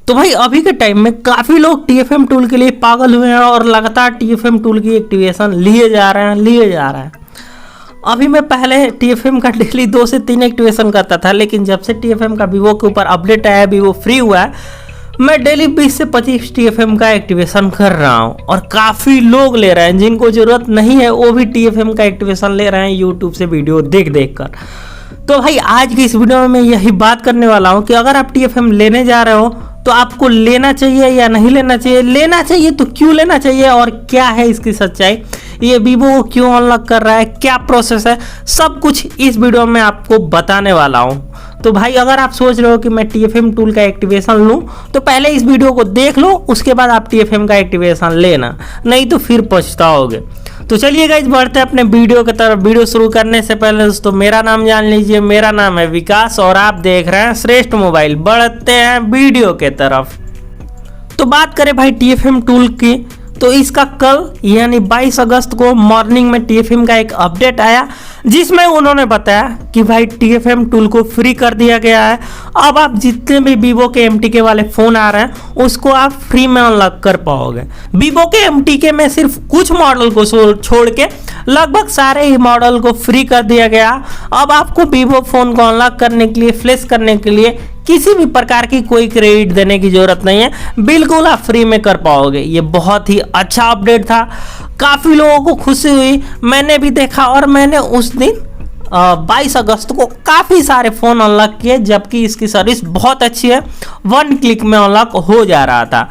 तो भाई अभी के टाइम में काफ़ी लोग TFM टूल के लिए पागल हुए हैं और लगातार TFM टूल की एक्टिवेशन लिए जा रहे हैं। अभी मैं पहले TFM का डेली 2 से 3 एक्टिवेशन करता था, लेकिन जब से TFM का वीवो के ऊपर अपडेट आया, वीवो फ्री हुआ है, मैं डेली 20 से 25 TFM का एक्टिवेशन कर रहा हूँ। और काफ़ी लोग ले रहे हैं, जिनको ज़रूरत नहीं है वो भी TFM का एक्टिवेशन ले रहे हैं यूट्यूब से वीडियो देख कर। तो भाई आज की इस वीडियो में मैं यही बात करने वाला हूँ कि अगर आप TFM लेने जा रहे हो तो आपको लेना चाहिए या नहीं लेना चाहिए, लेना चाहिए तो क्यों लेना चाहिए और क्या है इसकी सच्चाई, ये वीवो क्यों अनलॉक कर रहा है, क्या प्रोसेस है, सब कुछ इस वीडियो में आपको बताने वाला हूँ। तो भाई अगर आप सोच रहे हो कि मैं TFM टूल का एक्टिवेशन लूँ तो पहले इस वीडियो को देख लो, उसके बाद आप TFM का एक्टिवेशन लेना, नहीं तो फिर पछताओगे। तो चलिए गाइस बढ़ते हैं अपने वीडियो की तरफ। वीडियो शुरू करने से पहले दोस्तों मेरा नाम जान लीजिए, मेरा नाम है विकास और आप देख रहे हैं श्रेष्ठ मोबाइल। बढ़ते हैं वीडियो के तरफ। तो बात करें भाई TFM टूल की, तो इसका कल यानी 22 अगस्त को मॉर्निंग में TFM का एक अपडेट आया, जिसमें उन्होंने बताया कि भाई TFM टूल को फ्री कर दिया गया है। अब आप जितने भी वीवो के MTK वाले फ़ोन आ रहे हैं उसको आप फ्री में अनलॉक कर पाओगे। वीवो के MTK में सिर्फ कुछ मॉडल को छोड़ के लगभग सारे ही मॉडल को फ्री कर दिया गया। अब आपको वीवो फ़ोन को अनलॉक करने के लिए, फ्लैश करने के लिए किसी भी प्रकार की कोई क्रेडिट देने की जरूरत नहीं है, बिल्कुल आप फ्री में कर पाओगे। ये बहुत ही अच्छा अपडेट था, काफ़ी लोगों को खुशी हुई, मैंने भी देखा और मैंने उस दिन 22 अगस्त को काफ़ी सारे फ़ोन अनलॉक किए, जबकि इसकी सर्विस बहुत अच्छी है, 1 क्लिक में अनलॉक हो जा रहा था।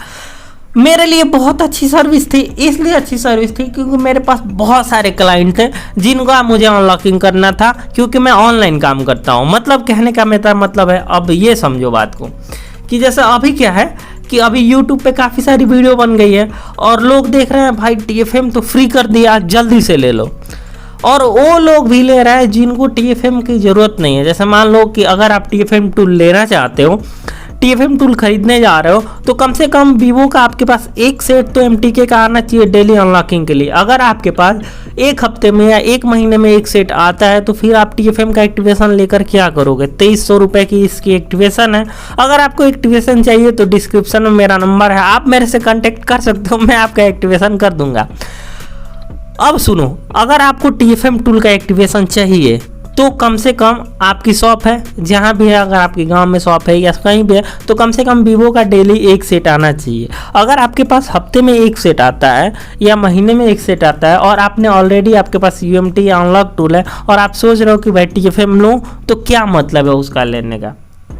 मेरे लिए बहुत अच्छी सर्विस थी, इसलिए अच्छी सर्विस थी क्योंकि मेरे पास बहुत सारे क्लाइंट थे जिनका मुझे अनलॉकिंग करना था, क्योंकि मैं ऑनलाइन काम करता हूँ। मतलब कहने का मेरा मतलब है, अब ये समझो बात को कि जैसे अभी क्या है कि अभी यूट्यूब पे काफ़ी सारी वीडियो बन गई है और लोग देख रहे हैं भाई TFM तो फ्री कर दिया, जल्दी से ले लो। और वो लोग भी ले रहे हैं जिनको TFM की ज़रूरत नहीं है। जैसे मान लो कि अगर आप TFM टूल लेना चाहते हो, TFM टूल खरीदने जा रहे हो, तो कम से कम वीवो का आपके पास एक सेट तो MTK का आना चाहिए डेली अनलॉकिंग के लिए। अगर आपके पास एक हफ्ते में या एक महीने में एक सेट आता है तो फिर आप TFM का एक्टिवेशन लेकर क्या करोगे। 2300 रुपये की इसकी एक्टिवेशन है। अगर आपको एक्टिवेशन चाहिए तो डिस्क्रिप्शन में मेरा नंबर है, आप मेरे से कॉन्टेक्ट कर सकते हो, मैं आपका एक्टिवेशन कर दूंगा। अब सुनो, अगर आपको TFM टूल का एक्टिवेशन चाहिए तो कम से कम आपकी शॉप है, जहाँ भी है, अगर आपके गांव में शॉप है या कहीं भी है, तो कम से कम वीवो का डेली एक सेट आना चाहिए। अगर आपके पास हफ्ते में एक सेट आता है या महीने में एक सेट आता है और आपने ऑलरेडी आपके पास UMT या अनलॉक टूल है और आप सोच रहे हो कि भाई TFM लो, तो क्या मतलब है उसका लेने का,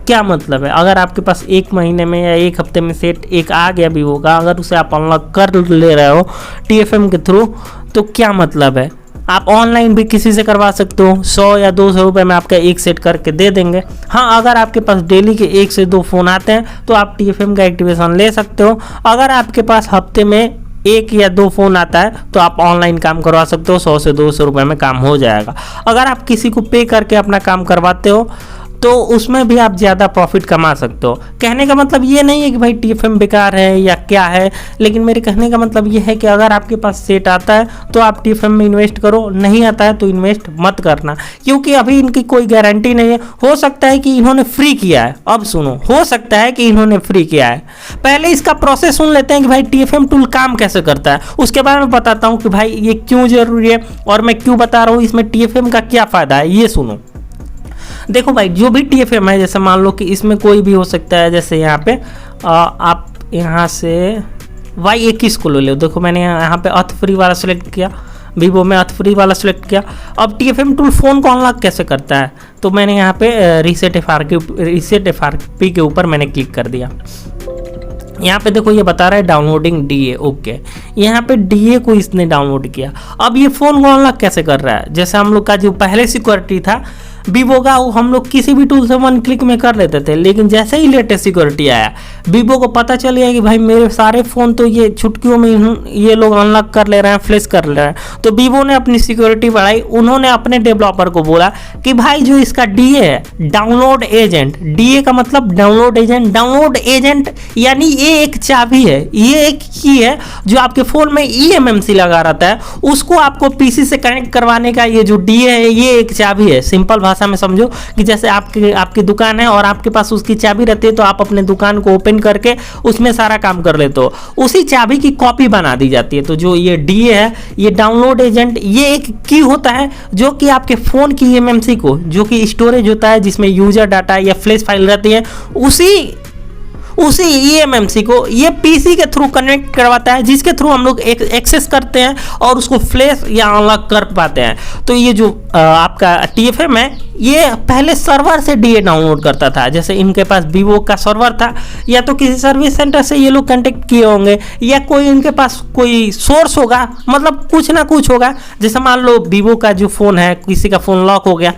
क्या मतलब है। अगर आपके पास एक महीने में या एक हफ्ते में सेट एक आ गया वीवो का, अगर उसे आप अनलॉक कर ले रहे हो TFM के थ्रू, तो क्या मतलब है। आप ऑनलाइन भी किसी से करवा सकते हो, 100 या 200 रुपये में आपका एक सेट करके दे देंगे। हाँ, अगर आपके पास डेली के 1 से 2 फ़ोन आते हैं तो आप TFM का एक्टिवेशन ले सकते हो। अगर आपके पास हफ्ते में 1 या 2 फ़ोन आता है तो आप ऑनलाइन काम करवा सकते हो, 100 से 200 रुपये में काम हो जाएगा। अगर आप किसी को पे करके अपना काम करवाते हो तो उसमें भी आप ज़्यादा प्रॉफिट कमा सकते हो। कहने का मतलब ये नहीं है कि भाई TFM बेकार है या क्या है, लेकिन मेरे कहने का मतलब ये है कि अगर आपके पास सेट आता है तो आप TFM में इन्वेस्ट करो, नहीं आता है तो इन्वेस्ट मत करना, क्योंकि अभी इनकी कोई गारंटी नहीं है। हो सकता है कि इन्होंने फ्री किया है, अब सुनो, हो सकता है कि इन्होंने फ्री किया है। पहले इसका प्रोसेस सुन लेते हैं कि भाई TFM टूल काम कैसे करता है, उसके बारे में बताता हूँ कि भाई ये क्यों ज़रूरी है और मैं क्यों बता रहा हूँ, इसमें TFM का क्या फ़ायदा है, ये सुनो। देखो भाई, जो भी TFM है, जैसे मान लो कि इसमें कोई भी हो सकता है, जैसे यहाँ पे आप यहाँ से Y21 को ले लो। देखो मैंने यहाँ पे अर्थ फ्री वाला सेलेक्ट किया, वीवो में अर्थ फ्री वाला सेलेक्ट किया। अब TFM टूल फ़ोन को अनलॉक कैसे करता है, तो मैंने यहाँ पे रीसेट FRP के ऊपर मैंने क्लिक कर दिया। यहाँ पे देखो ये बता रहा है डाउनलोडिंग DA, ओके। यहाँ पे DA को इसने डाउनलोड किया। अब ये फ़ोन को अनलॉक कैसे कर रहा है, जैसे हम लोग का जो पहले सिक्योरिटी था वीवो का, वो हम लोग किसी भी टूल से 1 क्लिक में कर लेते थे, लेकिन जैसे ही लेटेस्ट सिक्योरिटी आया, वीवो को पता चल गया कि भाई मेरे सारे फ़ोन तो ये चुटकियों में ये लोग अनलॉक कर ले रहे हैं, फ्लैश कर ले रहे हैं, तो वीवो ने अपनी सिक्योरिटी बढ़ाई। उन्होंने अपने डेवलपर को बोला कि भाई जो इसका DA है, डाउनलोड एजेंट, DA का मतलब डाउनलोड एजेंट, डाउनलोड एजेंट यानी ये एक चाबी है, ये एक की है जो आपके फ़ोन में eMMC लगा रहता है, उसको आपको PC से कनेक्ट करवाने का ये जो DA है, ये एक चाबी है। सिंपल भाषा में समझो कि जैसे आपकी दुकान है और आपके पास उसकी चाबी रहती है, तो आप अपने दुकान को ओपन ओपन करके उसमें सारा काम कर लेते हो, उसी चाबी की कॉपी बना दी जाती है। तो जो ये डीए है, ये डाउनलोड एजेंट, ये एक की होता है जो कि आपके फ़ोन की एमएमसी को, जो कि स्टोरेज होता है जिसमें यूजर डाटा या फ्लैश फाइल रहती है, उसी ईएमएमसी को ये पीसी के थ्रू कनेक्ट करवाता है, जिसके थ्रू हम लोग एक्सेस करते हैं और उसको फ्लैश या अनलॉक कर पाते हैं। तो ये जो आपका टीएफएम है, ये पहले सर्वर से डीए डाउनलोड करता था। जैसे इनके पास वीवो का सर्वर था, या तो किसी सर्विस सेंटर से ये लोग कांटेक्ट किए होंगे, या कोई इनके पास कोई सोर्स होगा, मतलब कुछ ना कुछ होगा। जैसे मान लो वीवो का जो फ़ोन है, किसी का फ़ोन लॉक हो गया,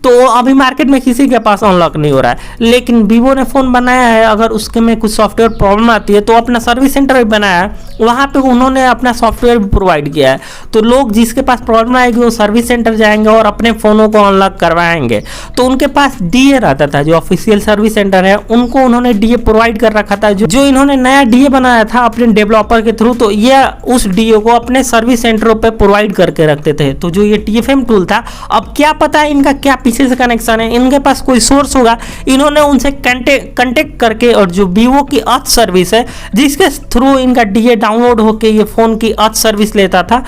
तो अभी मार्केट में किसी के पास अनलॉक नहीं हो रहा है, लेकिन वीवो ने फ़ोन बनाया है, अगर उसके में कुछ सॉफ्टवेयर प्रॉब्लम आती है तो अपना सर्विस सेंटर भी बनाया है, वहाँ पे उन्होंने अपना सॉफ्टवेयर भी प्रोवाइड किया है। तो लोग जिसके पास प्रॉब्लम आएगी वो सर्विस सेंटर जाएंगे और अपने फ़ोनों को अनलॉक करवाएंगे। तो उनके पास डीए रहता था, जो ऑफिशियल सर्विस सेंटर है उनको उन्होंने डीए प्रोवाइड कर रखा था। जो इन्होंने नया डीए बनाया था अपने डेवलपर के थ्रू, तो ये उस डीए को अपने सर्विस सेंटरों पर प्रोवाइड करके रखते थे। तो जो ये टीएफएम टूल था, अब क्या पता है इनका क्या पीछे से कनेक्शन है, इनके पास कोई सोर्स होगा, इन्होंने उनसे कांटेक्ट करके, और जो वीवो की अर्थ सर्विस है जिसके थ्रू इनका डीए डाउनलोड होके ये फ़ोन की अर्थ सर्विस लेता था,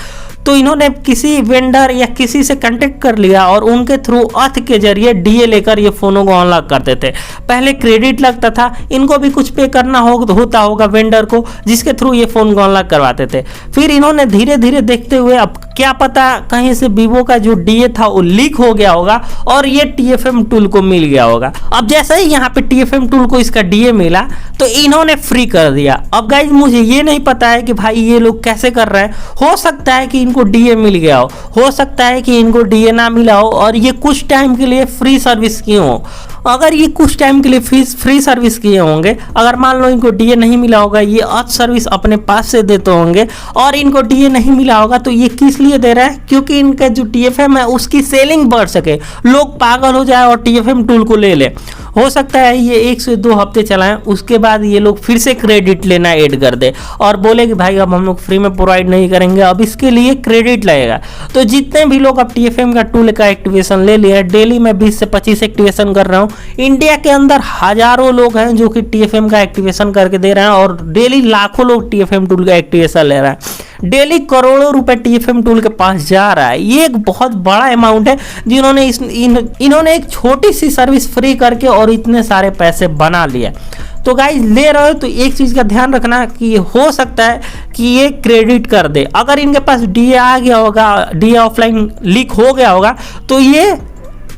तो इन्होंने किसी वेंडर या किसी से कांटेक्ट कर लिया और उनके थ्रू अर्थ के जरिए डीए लेकर ये फ़ोनों को अनलॉक करते थे। पहले क्रेडिट लगता था, इनको भी कुछ पे करना होता होगा वेंडर को, जिसके थ्रू ये फ़ोन को अनलॉक करवाते थे। फिर इन्होंने धीरे धीरे देखते हुए, अब क्या पता कहीं से वीवो का जो डीए था वो लीक हो गया होगा और ये टीएफएम टूल को मिल गया होगा। अब जैसे ही यहाँ पे टीएफएम टूल को इसका डीए मिला तो इन्होंने फ्री कर दिया। अब गाइज मुझे ये नहीं पता है कि भाई ये लोग कैसे कर रहे हैं, हो सकता है कि इनको डीए मिल गया हो सकता है कि इनको डीए ना मिला हो और ये कुछ टाइम के लिए फ्री सर्विस किए हो। अगर ये कुछ टाइम के लिए फ्री सर्विस किए होंगे, अगर मान लो इनको डीए नहीं मिला होगा, ये अर्थ सर्विस अपने पास से देते होंगे और इनको डीए नहीं मिला होगा, तो ये किस लिए दे रहा है? क्योंकि इनका जो टीएफएम है उसकी सेलिंग बढ़ सके, लोग पागल हो जाए और टीएफएम टूल को ले ले। हो सकता है ये 1 से 2 हफ्ते चलाएं, उसके बाद ये लोग फिर से क्रेडिट लेना ऐड कर दे और बोले कि भाई अब हम लोग फ्री में प्रोवाइड नहीं करेंगे, अब इसके लिए क्रेडिट लगेगा। तो जितने भी लोग अब टीएफएम का टूल का एक्टिवेशन ले लिया, डेली मैं 20 से 25 एक्टिवेशन कर रहा हूँ। इंडिया के अंदर हजारों लोग हैं जो कि टीएफएम का एक्टिवेशन करके दे रहे हैं और डेली लाखों लोग टीएफएम टूल का एक्टिवेशन ले रहे हैं। डेली करोड़ों रुपए टीएफएम टूल के पास जा रहा है। ये एक बहुत बड़ा अमाउंट है जिन्होंने इन्होंने एक छोटी सी सर्विस फ्री करके और इतने सारे पैसे बना लिए। तो गाइज ले रहे हो तो एक चीज़ का ध्यान रखना कि हो सकता है कि ये क्रेडिट कर दे। अगर इनके पास डीए आ गया होगा, डीए ऑफलाइन लीक हो गया होगा, तो ये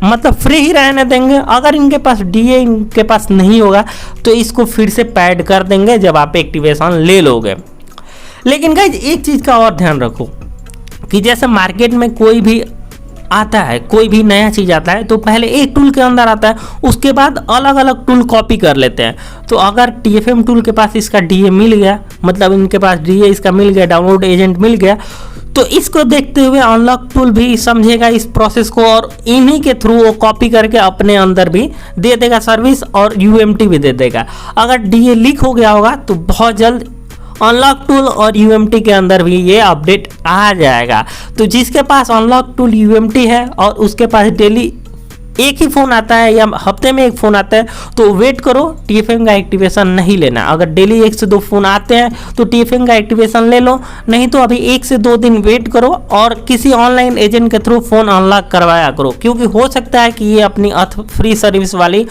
मतलब फ्री ही रहने देंगे। अगर इनके पास डीए इनके पास नहीं होगा तो इसको फिर से पैड कर देंगे जब आप एक्टिवेशन ले लोगे। लेकिन गाइज एक चीज़ का और ध्यान रखो कि जैसे मार्केट में कोई भी आता है, कोई भी नया चीज़ आता है तो पहले एक टूल के अंदर आता है, उसके बाद अलग अलग टूल कॉपी कर लेते हैं। तो अगर टीएफएम टूल के पास इसका डीए मिल गया, मतलब इनके पास डीए इसका मिल गया, डाउनलोड एजेंट मिल गया, तो इसको देखते हुए अनलॉक टूल भी समझेगा इस प्रोसेस को और इन्हीं के थ्रू वो कॉपी करके अपने अंदर भी दे देगा सर्विस और यूएमटी भी दे देगा। अगर डीए लीक हो गया होगा तो बहुत जल्द अनलॉक टूल और यूएमटी के अंदर भी ये अपडेट आ जाएगा। तो जिसके पास अनलॉक टूल यूएमटी है और उसके पास डेली एक ही फ़ोन आता है या हफ्ते में एक फ़ोन आता है तो वेट करो, टीएफएम का एक्टिवेशन नहीं लेना। अगर डेली 1 से 2 फ़ोन आते हैं तो टीएफएम का एक्टिवेशन ले लो, नहीं तो अभी 1 से 2 दिन वेट करो और किसी ऑनलाइन एजेंट के थ्रू फ़ोन अनलॉक करवाया करो, क्योंकि हो सकता है कि ये अपनी फ्री सर्विस वाली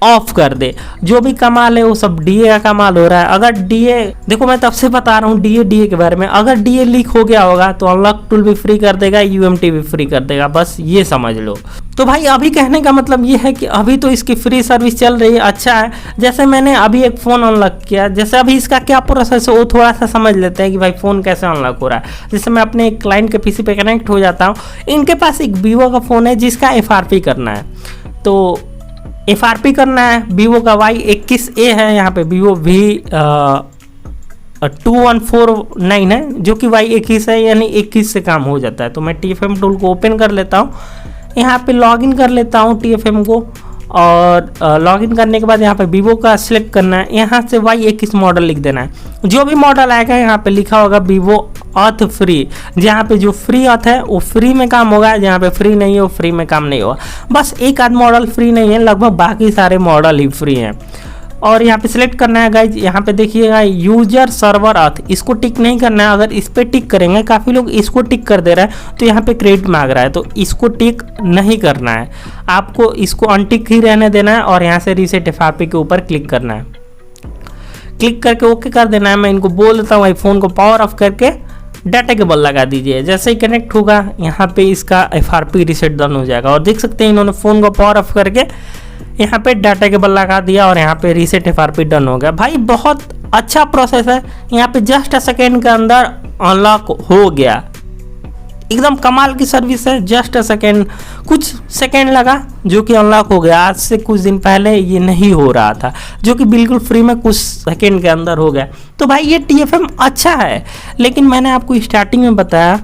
ऑफ कर दे। जो भी कमाल है वो सब डीए का कमाल हो रहा है। अगर डीए, देखो मैं तब से बता रहा हूँ डीए के बारे में, अगर डीए लीक हो गया होगा तो अनलॉक टूल भी फ्री कर देगा, यूएमटी भी फ्री कर देगा, बस ये समझ लो। तो भाई अभी कहने का मतलब ये है कि अभी तो इसकी फ्री सर्विस चल रही है, अच्छा है। जैसे मैंने अभी एक फ़ोन अनलॉक किया, जैसे अभी इसका क्या प्रोसेस है वो थोड़ा सा समझ लेते हैं कि भाई फ़ोन कैसे अनलॉक हो रहा है। जैसे मैं अपने एक क्लाइंट के पीसी पे कनेक्ट हो जाता हूँ, इनके पास एक वीवो का फ़ोन है जिसका एफआरपी करना है। तो एफआरपी करना है, वीवो का Y21A है, यहाँ पे वीवो V2149 है जो कि Y21 है, यानी 21 से काम हो जाता है। तो मैं टीएफएम टूल को ओपन कर लेता हूँ, यहाँ पे लॉगिन कर लेता हूँ टीएफएम को और लॉगिन करने के बाद यहाँ पे वीवो का सिलेक्ट करना है, यहाँ से Y21 मॉडल लिख देना है। जो भी मॉडल आएगा यहाँ पे लिखा होगा वीवो अर्थ फ्री, जहाँ पे जो फ्री अर्थ है वो फ्री में काम होगा, जहाँ पे फ्री नहीं है वो फ्री में काम नहीं होगा। बस एक आध मॉडल फ्री नहीं है, लगभग बाकी सारे मॉडल ही फ्री हैं। और यहाँ पे सिलेक्ट करना है गाइज। यहाँ पे देखिएगा यूजर सर्वर ऑथ, इसको टिक नहीं करना है। अगर इस पर टिक करेंगे, काफ़ी लोग इसको टिक कर दे रहा है तो यहाँ पे क्रेडिट मांग रहा है, तो इसको टिक नहीं करना है, आपको इसको अनटिक ही रहने देना है और यहाँ से रीसेट एफआरपी के ऊपर क्लिक करना है। क्लिक करके ओके कर देना है। मैं इनको बोल देता हूँ भाई फ़ोन को पावर ऑफ करके डाटा केबल लगा दीजिए। जैसे ही कनेक्ट होगा यहाँ पे इसका एफआरपी रीसेट डन हो जाएगा। और देख सकते हैं इन्होंने फ़ोन को पावर ऑफ करके यहाँ पे डाटा केबल लगा दिया और यहाँ पे रीसेट एफआरपी डन हो गया। भाई बहुत अच्छा प्रोसेस है, यहाँ पे जस्ट अ सेकेंड के अंदर अनलॉक हो गया। एकदम कमाल की सर्विस है, जस्ट अ सेकेंड, कुछ सेकेंड लगा जो कि अनलॉक हो गया। आज से कुछ दिन पहले ये नहीं हो रहा था, जो कि बिल्कुल फ्री में कुछ सेकेंड के अंदर हो गया। तो भाई ये TFM अच्छा है, लेकिन मैंने आपको स्टार्टिंग में बताया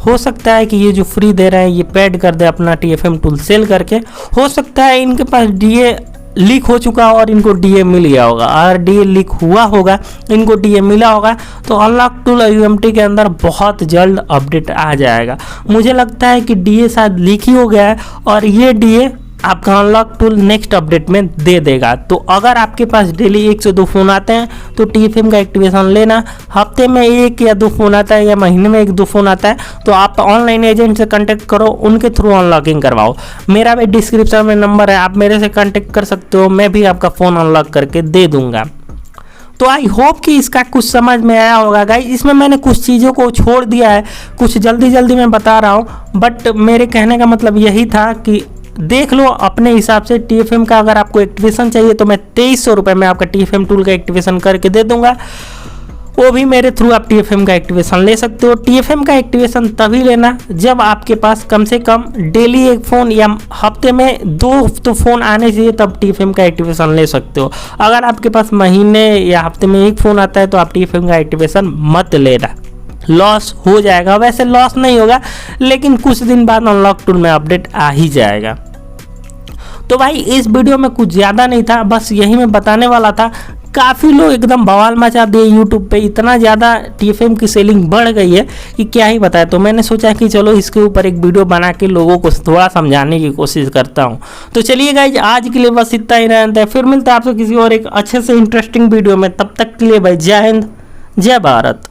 हो सकता है कि ये जो फ्री दे रहे हैं ये पेड कर दे अपना TFM टूल सेल करके। हो सकता है इनके पास DA लीक हो चुका और इनको DA मिल गया होगा। अगर DA लीक हुआ होगा, इनको DA मिला होगा, तो अनलॉक टूल UMT के अंदर बहुत जल्द अपडेट आ जाएगा। मुझे लगता है कि DA शायद लीक ही हो गया है और ये DA आपका अनलॉक टूल नेक्स्ट अपडेट में दे देगा। तो अगर आपके पास डेली 1 से 2 फ़ोन आते हैं तो TFM का एक्टिवेशन लेना। हफ्ते में 1 या 2 फ़ोन आता है या महीने में 1-2 फ़ोन आता है तो आप ऑनलाइन एजेंट से कांटेक्ट करो, उनके थ्रू अनलॉकिंग करवाओ। मेरा भी डिस्क्रिप्शन में नंबर है, आप मेरे से कांटेक्ट कर सकते हो, मैं भी आपका फ़ोन अनलॉक करके दे दूँगा। तो आई होप कि इसका कुछ समझ में आया होगा गाइस। इसमें मैंने कुछ चीज़ों को छोड़ दिया है, कुछ जल्दी मैं बता रहा हूँ, बट मेरे कहने का मतलब यही था कि देख लो अपने हिसाब से। TFM का अगर आपको एक्टिवेशन चाहिए तो मैं 2300 रुपये में आपका TFM टूल का एक्टिवेशन करके दे दूंगा, वो भी मेरे थ्रू आप TFM का एक्टिवेशन ले सकते हो। TFM का एक्टिवेशन तभी लेना जब आपके पास कम से कम डेली 1 फ़ोन या हफ्ते में 2 तो फ़ोन आने चाहिए, तब TFM का एक्टिवेशन ले सकते हो। अगर आपके पास महीने या हफ्ते में 1 फ़ोन आता है तो आप TFM का एक्टिवेशन मत लेना, लॉस हो जाएगा। वैसे लॉस नहीं होगा, लेकिन कुछ दिन बाद अनलॉक टूल में अपडेट आ ही जाएगा। तो भाई इस वीडियो में कुछ ज़्यादा नहीं था, बस यही मैं बताने वाला था। काफ़ी लोग एकदम बवाल मचा दिए यूट्यूब पे, इतना ज़्यादा TFM की सेलिंग बढ़ गई है कि क्या ही बताए। तो मैंने सोचा कि चलो इसके ऊपर एक वीडियो बना के लोगों को थोड़ा समझाने की कोशिश करता हूँ। तो चलिए गाइज आज के लिए बस इतना ही रहता है, फिर मिलता है आपसे किसी और एक अच्छे से इंटरेस्टिंग वीडियो में। तब तक के लिए भाई जय हिंद, जय भारत।